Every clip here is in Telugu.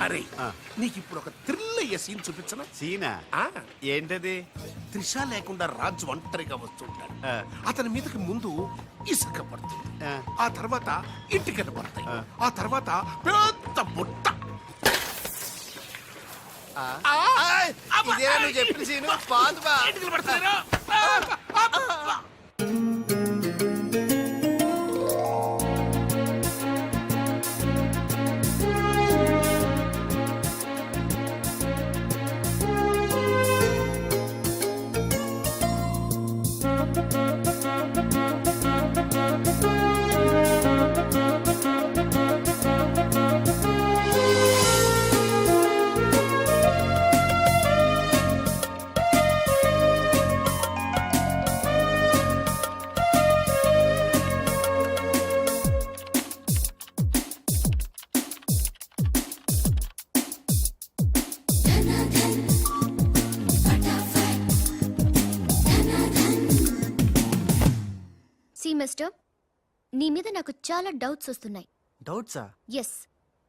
అరే నీకు ఇప్పుడు ఒక థ్రిల్ అయ్యే సీన్ చూపించనా? సీనా? ఏంటది? త్రిష లేకుండా రాజు ఒంటరిగా వస్తుంటాడు. అతని మీదకి ముందు ఇసుక పడుతుంది, ఆ తర్వాత ఇటుకలు పడతాయి, ఆ తర్వాత పెద్ద బుట్ట. ఇదేనా నువ్వు చెప్పిన సీను? పాదు బా. ఇటుకలు పడతాయి. మిస్టర్, నీ మీద నాకు చాలా డౌట్స్ వస్తున్నాయి. డౌట్సా? ఎస్,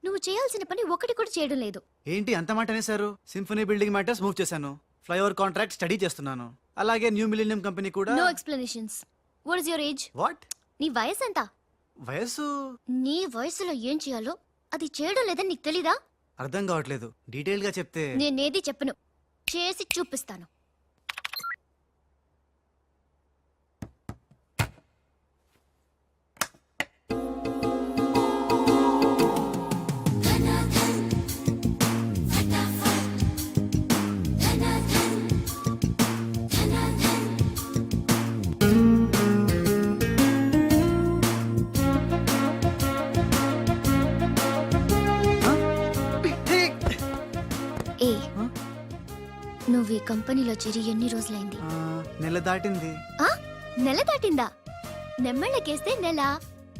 నువ్వు చేయాల్సిన పని ఒకటి కూడా చేయడం లేదు. ఏంటి అంత మాట అనేసారు? సింఫనీ బిల్డింగ్ మ్యాటర్స్ మూవ్ చేశాను, ఫ్లైఓవర్ కాంట్రాక్ట్ స్టడీ చేస్తున్నాను, అలాగే న్యూ మిలీనియం కంపెనీ కూడా. No explanations. What is your age? What? నీ వయసు ఎంత? వయసు? నీ వయసులో ఏం చేయాలో అది చేయడం లేదని నీకు తెలీదా? అర్థం కావట్లేదు, డీటెయిల్ గా చెప్తే. నేనేది చెప్పను, చేసి చూపిస్తాను. నువ్వు ఈ కంపెనీలో చేరి ఎన్ని రోజులైంది? నెల దాటింది. నెల దాటిందా? నెమ్మళ్ళకేస్తే నెల,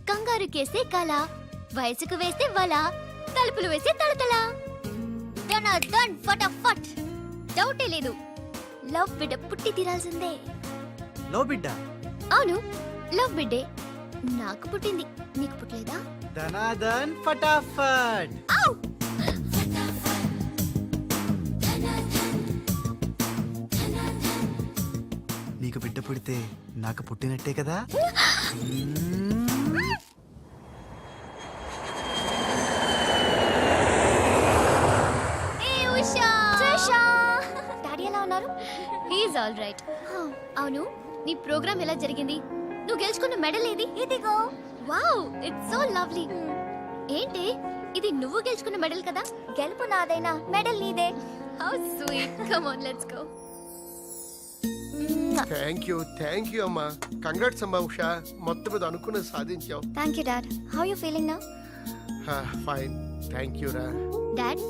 కంగారుకేస్తే కల, వయసుకు వేస్తే వల, తలుపులు వేస్తే తడతల. డన్ ఫటాఫట్. డౌటే లేదు, లవ్ బిడ్డ పుట్టి తీరాల్సిందే. లవ్ బిడ్డ? అవును, లవ్ బిడ్డే. నాకు పుట్టింది, నీకు పుట్టలేదా? ధనాధన్ ఫటాఫట్. నీకు బిడ్డ పుడితే నాకు పుట్టినట్టే కదా. డాడీ ఎలా ఉన్నారు? He is all right. అవును, నీ ప్రోగ్రామ్ ఎలా జరిగింది? నువ్వు గెలుచుకున్న మెడల్ ఏది? ఇదిగో. Wow, it's so lovely. ఏంటి ఇది, నువ్వు గెలుచుకున్న మెడల్ కదా? గెలుపు నాదైనా మెడల్ నీదే. How sweet. Come on, let's go. Thank you అమ్మా. కంగ్రాట్స్ అమ్మా ఉషా, మొత్తం మీద అనుకున్నది సాధించావు. Thank you dad. How you feeling now? Fine, thank you రా. డాడ్,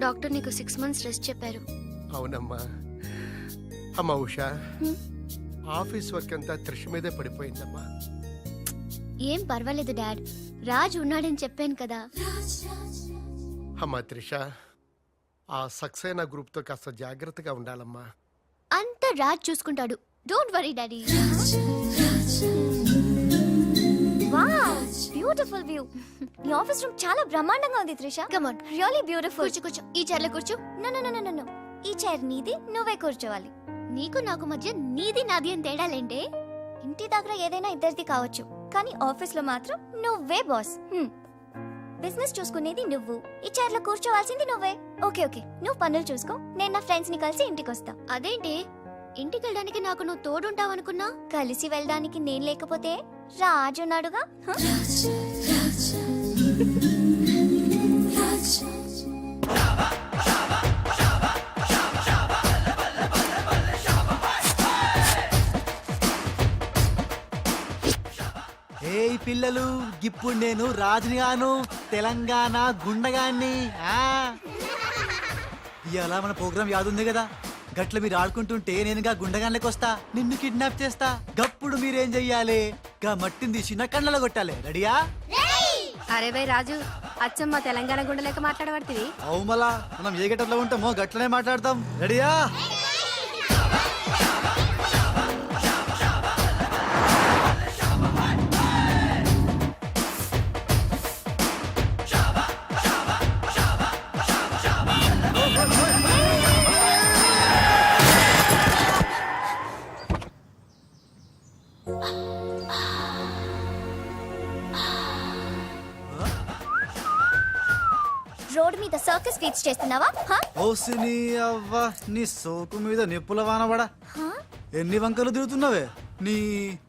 డాక్టర్ నీకు 6 months రెస్ట్ చెప్పారు. అవునమ్మా. అమ్మా ఉషా, ఆఫీస్ వర్క్ అంతా త్రిష మీదే పడిపోయిందమ్మా. ఏం పర్వాలేదు డాడ్, రాజ్ ఉన్నాడని చెప్పాను కదా. అమ్మా త్రిష, ఆ సక్సేనా గ్రూప్ తో కాస్త జాగ్రత్తగా ఉండాలమ్మా. అంతా రాజ్ చూసుకుంటాడు, don't worry daddy. Wow, beautiful view. ఈ ఆఫీస్ రూమ్ చాలా బ్రహ్మాండంగా ఉంది Trisha. Come on, really beautiful. కూర్చో, ఈ చైర్ లో కూర్చో. నో, ఈ చైర్ నీది, నువ్వే కూర్చోవాలి. నీకు నాకు మధ్య నీది నాది అని తేడాలేంటే? ఇంటి దగ్గర ఏదైనా ఇద్దరిది కావచ్చు, కానీ ఆఫీస్ లో మాత్రం నువ్వే బాస్. బిజినెస్ చూసుకునేది నువ్వు, ఈ చైర్ లో కూర్చోవాల్సింది నువ్వే. ఓకే, నువ్వు పనులు చూసుకో, నేను నా ఫ్రెండ్స్ ని కలిసి ఇంటికి వస్తా. అదేంటి, ఇంటికి వెళ్ళడానికి నాకు నువ్వు తోడుంటావనుకున్నా? కలిసి వెళ్ళడానికి నేను లేకపోతే రాజు ఉన్నాడుగా. ఏయ్ పిల్లలు, ఇప్పుడు నేను రాజునిగాను, తెలంగాణ గుండగాన్ని. ఇలా మన ప్రోగ్రామ్ యాదుంది కదా, గట్ల మీరు ఆడుకుంటుంటే నేనుగా గుండగాన్లకి వస్తా, నిన్ను కిడ్నాప్ చేస్తా. గప్పుడు మీరేం చెయ్యాలి? గా మట్టిని తీసి నా కళ్ళలో కొట్టాలి. రెడీయా? అరే బై రాజు, అచ్చమ్మ తెలంగాణ గుండె లెక్క మాట్లాడబడుతుంది. అవు మళ్ళా మనం ఏ గట్టలో ఉంటామో గట్లనే మాట్లాడతాం. రెడీయా? రోడ్ మీద సర్కస్ ఫీట్స్ చేస్తున్నావా హా? ఓసిని అవ్వ నీ సోకు మీద నిప్పుల వానబడా హా? ఎన్ని వంకలు తిరుగుతున్నావే నీ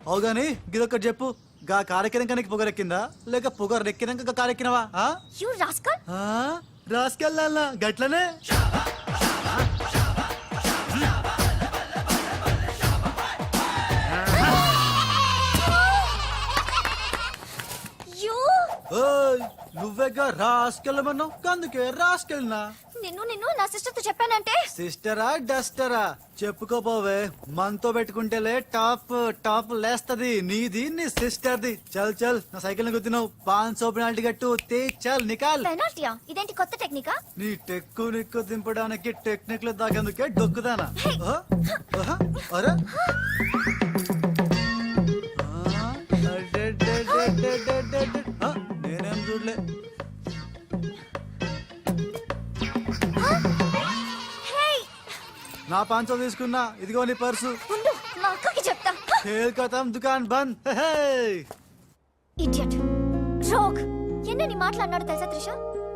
అవుగాని గిదొక్కటి చెప్పు గా కారెక్కినాక నీకు పొగరెక్కిందా లేక పొగరెక్కినాక గా కారెక్కినవా You rascal! రాసుకెళ్ళాలా గట్లనే You! ఓయ్ నువ్వేగా రాసుకెళ్ళమన్నావు అందుకే రాసుకెళ్ళినా నిన్ను నా సిస్టర్ తో చెప్పానంటే సిస్టరా డస్టరా చెప్పుకోపోవే మనతో పెట్టుకుంటేలే టాప్ టాప్ లేస్తది నీది నీ సిస్టర్ది చల్ చల్ నా సైకిల్ ని గుద్దినావు 500 పెనాల్టీ గట్టు తే చల్ నికాల్ పెనాల్టీయా ఇదేంటి కొత్త టెక్నికా నీ టెక్కు నిక్కు దింపడానికి టెక్నిక్ లో దాకేందుకే డొక్కుదానా ఆహా, ఆహా, అరే ఆ, అడెడెడెడెడెడెడె. ఆ, నేనేం చూడలే హే నా 500 తీసుకున్నా ఇదిగో నీ పర్సు ఉండు మా అక్కకి చెప్తా ఖేల్ ఖతం దుకాన్ బంద్ హే, హే. ఇడియట్ రోగ్ ఎన్నని మాట్లాడినాడు తెలుసా త్రిష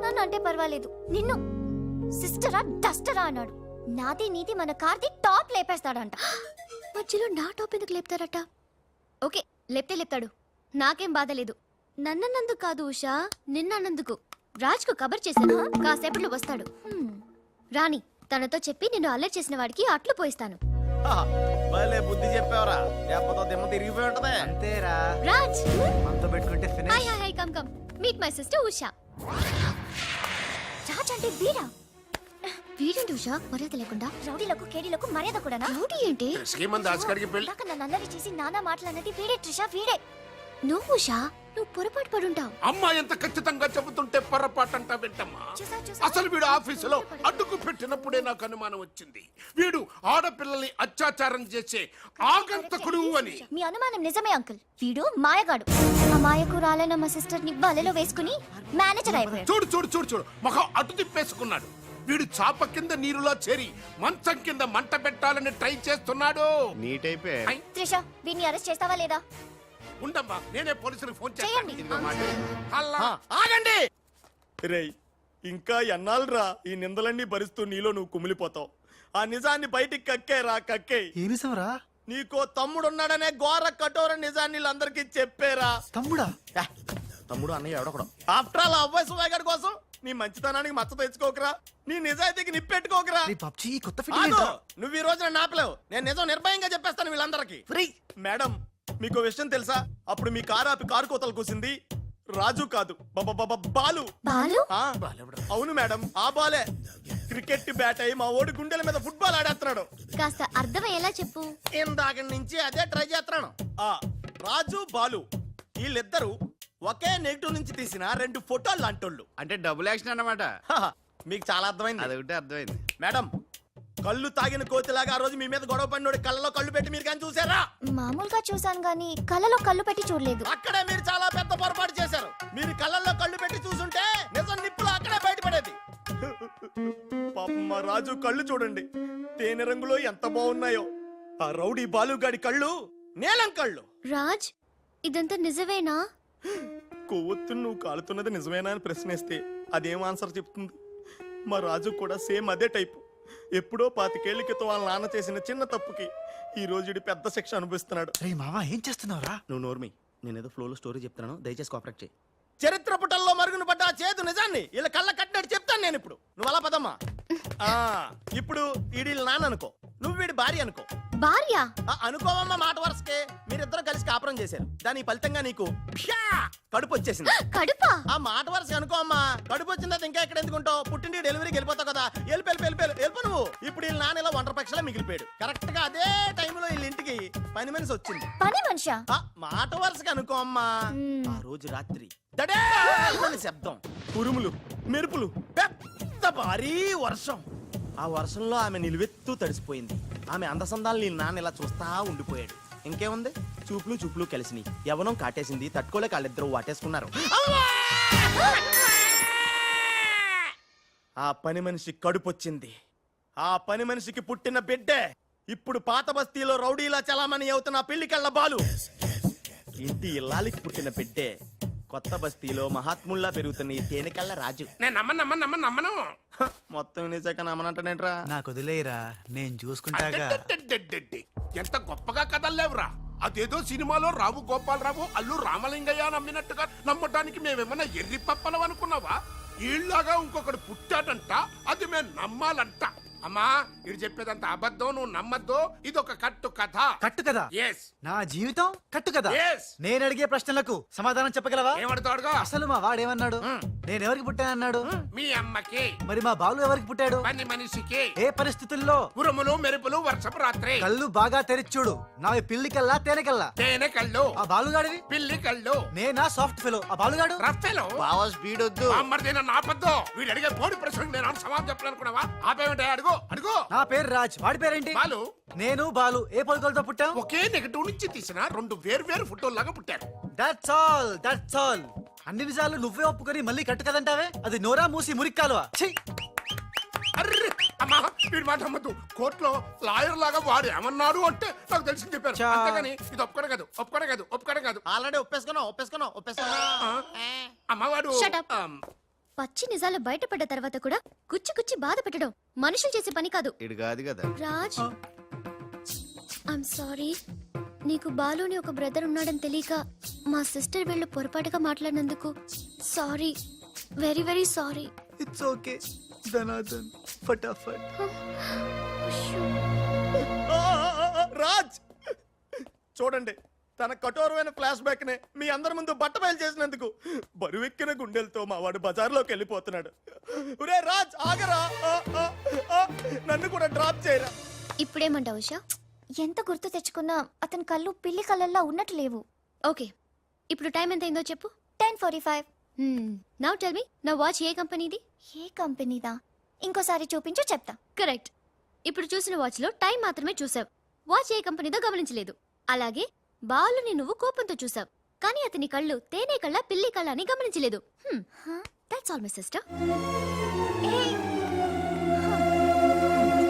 నన్ను అంటే పర్వాలేదు నిన్ను సిస్టరా డస్టరా అన్నాడు నాది నీది మన కార్ది టాప్ లేపేస్తాడంట మధ్యలో నా టాప్ ఎందుకు లేపుతారట ఓకే లేపితే లేపుతాడు నాకేం బాధ లేదు నన్నన్నందుకు కాదు ఉషా నిన్నన్నందుకు రాజ్కు కబర్ చేశాను కాసేపట్లో వస్తాడు రాణి తనతో చెప్పి నిన్ను అల్లరి చేసిన వాడికి అట్లు పోయిస్తాను భలే బుద్ధి చెప్పావరా లేకపోతే దిమ్మ తిరిగిపోయి ఉంటదే అంతేరా రాజ్ మనతో పెట్టుకుంటే hi finish hi hi come come meet my sister Usha Raj అంటే వీరా వీడేంటి ఉషా మర్యాద లేకుండా రౌడీలకు కేడీలకు మర్యాద కూడానా రౌడీ ఏంటి శ్రీమంత్ దాస్కర్కి పెళ్లి ఇందాక నన్ను అల్లరి చేసి నానా మాటలన్నది వీడే ట్రిషా వీడే నువ్వు ఉషా నువ్వు పొరపాటు పడుంటావు అమ్మా ఎంత ఖచ్చితంగా చెబుతుంటే పొరపాటంట వింటమ్మా అసలు వీడు ఆఫీసులో అడ్డుకు పెట్టినప్పుడే నాకు అనుమానం వచ్చింది వీడు ఆడపిల్లల్ని అత్యాచారం చేసే ఆగంతకుడు అని మీ అనుమానం నిజమే అంకుల్ వీడు మాయగాడు ఆ మాయకు రాలన్న మా సిస్టర్ ని బలలో వేసుకుని మేనేజర్ అయిపోయాడు చూడు చూడు చూడు చూడు మొహం అటు తిప్పేసుకున్నాడు వీడు చాప కింద నీరులో చేరి మంచం కింద మంట పెట్టాలని ట్రై చేస్తున్నాడు నీట్ అయిపోయి ఐ, త్రిష వీడిని అరెస్ట్ చేస్తావా లేదా ఉండమ్మా నేనే పోలీసులకు ఫోన్ చేయండి. చేస్తాను హల్లా. ఆగండి రేయ్ ఇంకా ఎన్నాళ్ళరా ఈ నిందలన్నీ భరిస్తూ నీలో నువ్వు కుమిలిపోతావు ఆ నిజాన్ని బయటికి కక్కేరా కక్కే ఏ నిజంరా నీకో తమ్ముడున్నాడనే ఘోర కఠోర నిజాన్ని వీళ్ళందరికీ చెప్పేరా తమ్ముడా తమ్ముడు అన్నయ్య ఎవడకూడదు ఆఫ్టర్ ఆల్ అవ్వాయి సువాగడ్ కోసం నీ మంచితనానికి మచ్చ తెచ్చుకోకరా నీ నిజాయితీకి నిప్పెట్టుకోకరా నీ పబ్జి కొత్త ఆగు! ఫిట్టింగ్ నువ్వు ఈ రోజున నాపలేవు నేను నిజం నిర్భయంగా చెప్పేస్తాను వీళ్ళందరికీ మేడం మీకు విషయం తెలుసా అప్పుడు మీ కారు ఆపి కారు కోతలు కూసింది రాజు కాదు బాలు బాలు ఆ, అవును మేడం ఆ బాలే క్రికెట్ బ్యాట్ అయి మా ఓడి గుండెల మీద ఫుట్బాల్ ఆడేస్తున్నాడు కాస్త అర్థమయ్యేలా చెప్పు ఇందాక నుంచి అదే ట్రై చేస్తున్నాను ఆ రాజు బాలు వీళ్ళిద్దరూ ఒకే నెగిటివ్ నుంచి తీసిన 2 ఫోటోలు లాంటోళ్ళు అంటే డబుల్ యాక్షన్ అన్నమాట. మీకు చాలా అర్థమైంది అదొకటి అర్థమైంది. మేడం కళ్ళు తాగిన కోతిలాగా ఆ రోజు మీ మీద గొడవ పడినోడి కళ్ళలో కళ్ళు పెట్టి మీరు కానీ చూసారా మామూలుగా చూసాను గానీ కళ్ళలో కళ్ళు పెట్టి చూడలేదు అక్కడే మీరు చాలా పెద్ద పొరపాటు చేశారు మీరు కళ్ళల్లో కళ్ళు పెట్టి చూసుంటే నిజం నిప్పులు అక్కడే బయటపడేది పాపం మా రాజు కళ్ళు చూడండి తేనె రంగులో ఎంత బాగున్నాయో ఆ రౌడీ బాలుగాడి కళ్ళు నీలం కళ్ళు రాజ్ ఇదంతా నిజమేనా కొవ్వొత్తు నువ్వు కాలుతున్నది నిజమేనా అని ప్రశ్నిస్తే అదేం ఆన్సర్ చెప్తుంది మా రాజు కూడా సేమ్ అదే టైపు ఎప్పుడో 25 ఏళ్ల క్రితం వాళ్ళ నాన్న చేసిన చిన్న తప్పుకి ఈ రోజు ఈడు పెద్ద శిక్ష అనుభవిస్తున్నాడు రే మావా ఏం చేస్తున్నావురా నువ్వు నోర్మి నేనేదో ఫ్లోలో స్టోరీ చెప్తాను దయచేసి కోఆపరేట్ చేయి చరిత్ర పుటల్లో మరుగున పడ్డ ఆ చేదు నిజాన్ని ఇలా కళ్ళ కట్టినట్టు చెప్తాను నేను ఇప్పుడు నువ్వు అలా పదమ్మా ఇప్పుడు ఈడి నాన్న అనుకో నువ్వు వీడి భార్య అనుకో భార్య అనుకోవమ్మ మాట వరుసకే మీరిద్దరు కలిసి కాపురం చేశారు దాని ఫలితంగా నీకు ప్యా! కడుపు వచ్చేసింది కడుపా ఆ మాట వరుస అనుకో అమ్మా కడుపు వచ్చిందా ఇంకా ఎక్కడ ఎందుకుంటావు పుట్టింటి డెలివరీకి వెళ్ళిపోతావు కదా వెళ్ళిపో నువ్వు ఇప్పుడు వీళ్ళ నాన్న ఇలా 1.5 పక్షలా మిగిలిపోయాడు కరెక్ట్ గా అదే టైంలో వీళ్ళ ఇంటికి పని మనిషి వచ్చింది పని మనిషా ఆ మాట వరుసగా అనుకో అమ్మా మ్మ్. ఆ రోజు రాత్రి దడేల్మని శబ్దం ఉరుములు మెరుపులు పెద్ద భారీ వర్షం ఆ వర్షంలో ఆమె నిలువెత్తు తడిసిపోయింది ఆమె అందసందాలు నీ నాన్న ఇలా చూస్తా ఉండిపోయాడు ఇంకేముంది చూపులు కలిసినాయి యవనం కాటేసింది తట్టుకోలేక వాళ్ళిద్దరూ వాటేసుకున్నారు ఆ పని మనిషి కడుపొచ్చింది ఆ పని మనిషికి పుట్టిన బిడ్డే ఇప్పుడు పాత బస్తీలో రౌడీలా చలామణి అవుతున్న పెళ్లికళ్ళ బాలు ఇంటి ఇల్లాలికి పుట్టిన బిడ్డే కొత్త బస్తీలో మహాత్ముల్లా పెరుగుతున్న ఈ తేనెకళ్ళ రాజు. నేను నమ్మను హ, మొత్తం వినేశాక నమ్మనంటానేట్రా? నాకు వదిలేయరా, నేను చూసుకుంటాగా. అడ్డడ్డడ్డడ్డడ్డి. ఎంత గొప్పగా కథలు లేవురా. అదేదో సినిమాలో రావు గోపాలరావు అల్లు రామలింగయ్య నమ్మినట్టుగా నమ్మటానికి మేమేమన్నా ఎర్రి పప్పలం అనుకున్నావా? ఈళ్ళగా ఇంకొకడు పుట్టాడంట, అది మేము నమ్మాలంట. అమ్మా ఇది చెప్పేదంత అబద్ధం, నువ్వు నమ్మద్దు. ఇదొక కట్టు కథ. కట్టు కదా? ఎస్ నా జీవితం కట్టు కదా? Yes. నేను అడిగే ప్రశ్నలకు సమాధానం చెప్పగలవా? ఏమడతాడుగా? అసలు మా వాడేమన్నాడు? నేను ఎవరికి పుట్టానన్నాడు? మీ అమ్మకి. మరి మా బాలు ఎవరికి పుట్టాడు? పని మనిషికి. ఏ పరిస్థితుల్లో? ఉరుములు మెరుపులు వర్షపు రాత్రి. కళ్ళు బాగా తెరిచూడు. నావి పిల్లి కల్లా తేనె కల్లా. తేనె కళ్ళు. ఆ బాలుగాడివి? పిల్లి కళ్ళు. నేనా సాఫ్ట్ ఫెలో, ఆ బాలుగాడు? రఫెలో. బావా స్పీడ్ వద్దు. అమ్మర్దైనా నాపద్దు. వీడు అడిగే పోటీ ప్రశ్నకు నేను సమాధానం చెప్పాలనుకున్నావా? ఆపేమిటే అడుగు అడుగు. నా పేరు రాజ్, వాడి పేరేంటి? బాలు. నేను బాలు ఏ పొలకలతో పుట్టాం? ఒకే నెగటివ్ నుంచి తీసిన రెండు వేరు ఫోటోల్లాగా పుట్టాడు. That's all, that's all. అన్ని నిజాలు నువ్వే ఒప్పుకొని మళ్ళీ కట్టు కదంటావే? అది నోరా మూసి మురిక్కాలువా? ఛీ! అర్రే అమ్మా వీడి మాట నమ్మద్దు. కోర్టులో లాయర్ లాగా వాడు ఏమన్నాడు అంటే నాకు తెలిసి చెప్పారు. చా. అంతేగాని ఇది ఒప్పుకోవడం కాదు. ఆల్రెడీ ఒప్పేసుకున్నావు. ఆ, అమ్మవాడు Shut up. పచ్చి నిజాలు బయటపడ్డ తర్వాత కూడా గుచ్చి గుచ్చి బాధ పెట్టడం మనుషులు చేసే పని కాదు. ఇడు కాదు కదా. Raj I'm sorry. నీకు బాలుని ఒక బ్రదర్ ఉన్నాడని తెలియక మా సిస్టర్ వీళ్ళు పొరపాటుగా మాట్లాడినందుకు sorry, very very sorry. It's okay ధనాధన్ ఫటాఫట్. రాజ్ చూడండి, తన కఠోరమైన ఫ్లాష్ బ్యాక్ నే మీ అందరి ముందు బట్ట బయలు చేసినందుకు బరువెక్కిన గుండెలతో మా వాడు బజార్లోకి వెళ్ళిపోతున్నాడు. ఒరే రాజ్ ఆగరా, నన్ను కూడా డ్రాప్ చేయరా. ఇప్పుడేమంటావు ఉషా? ఎంత గుర్తు తెచ్చుకున్నా అతని కళ్ళు పిల్లి కళ్ళల్లా ఉన్నట్టు లేవు. ఓకే, ఇప్పుడు టైం ఎంత అయిందో చెప్పు. 10:45. నౌ టెల్ మీ, నా వాచ్ ఏ కంపెనీది? ఏ కంపెనీదా? ఇంకోసారి చూపించు చెప్తా. కరెక్ట్. ఇప్పుడు చూసిన వాచ్ లో టైం మాత్రమే చూసావు, వాచ్ ఏ కంపెనీదో గమనించలేదు. అలాగే బాలుని నువ్వు కోపంతో చూసావు, కానీ అతని కళ్ళు తేనె కళ్ళ పిల్లి కళ్ళ అని గమనించలేదు. That's all my sister.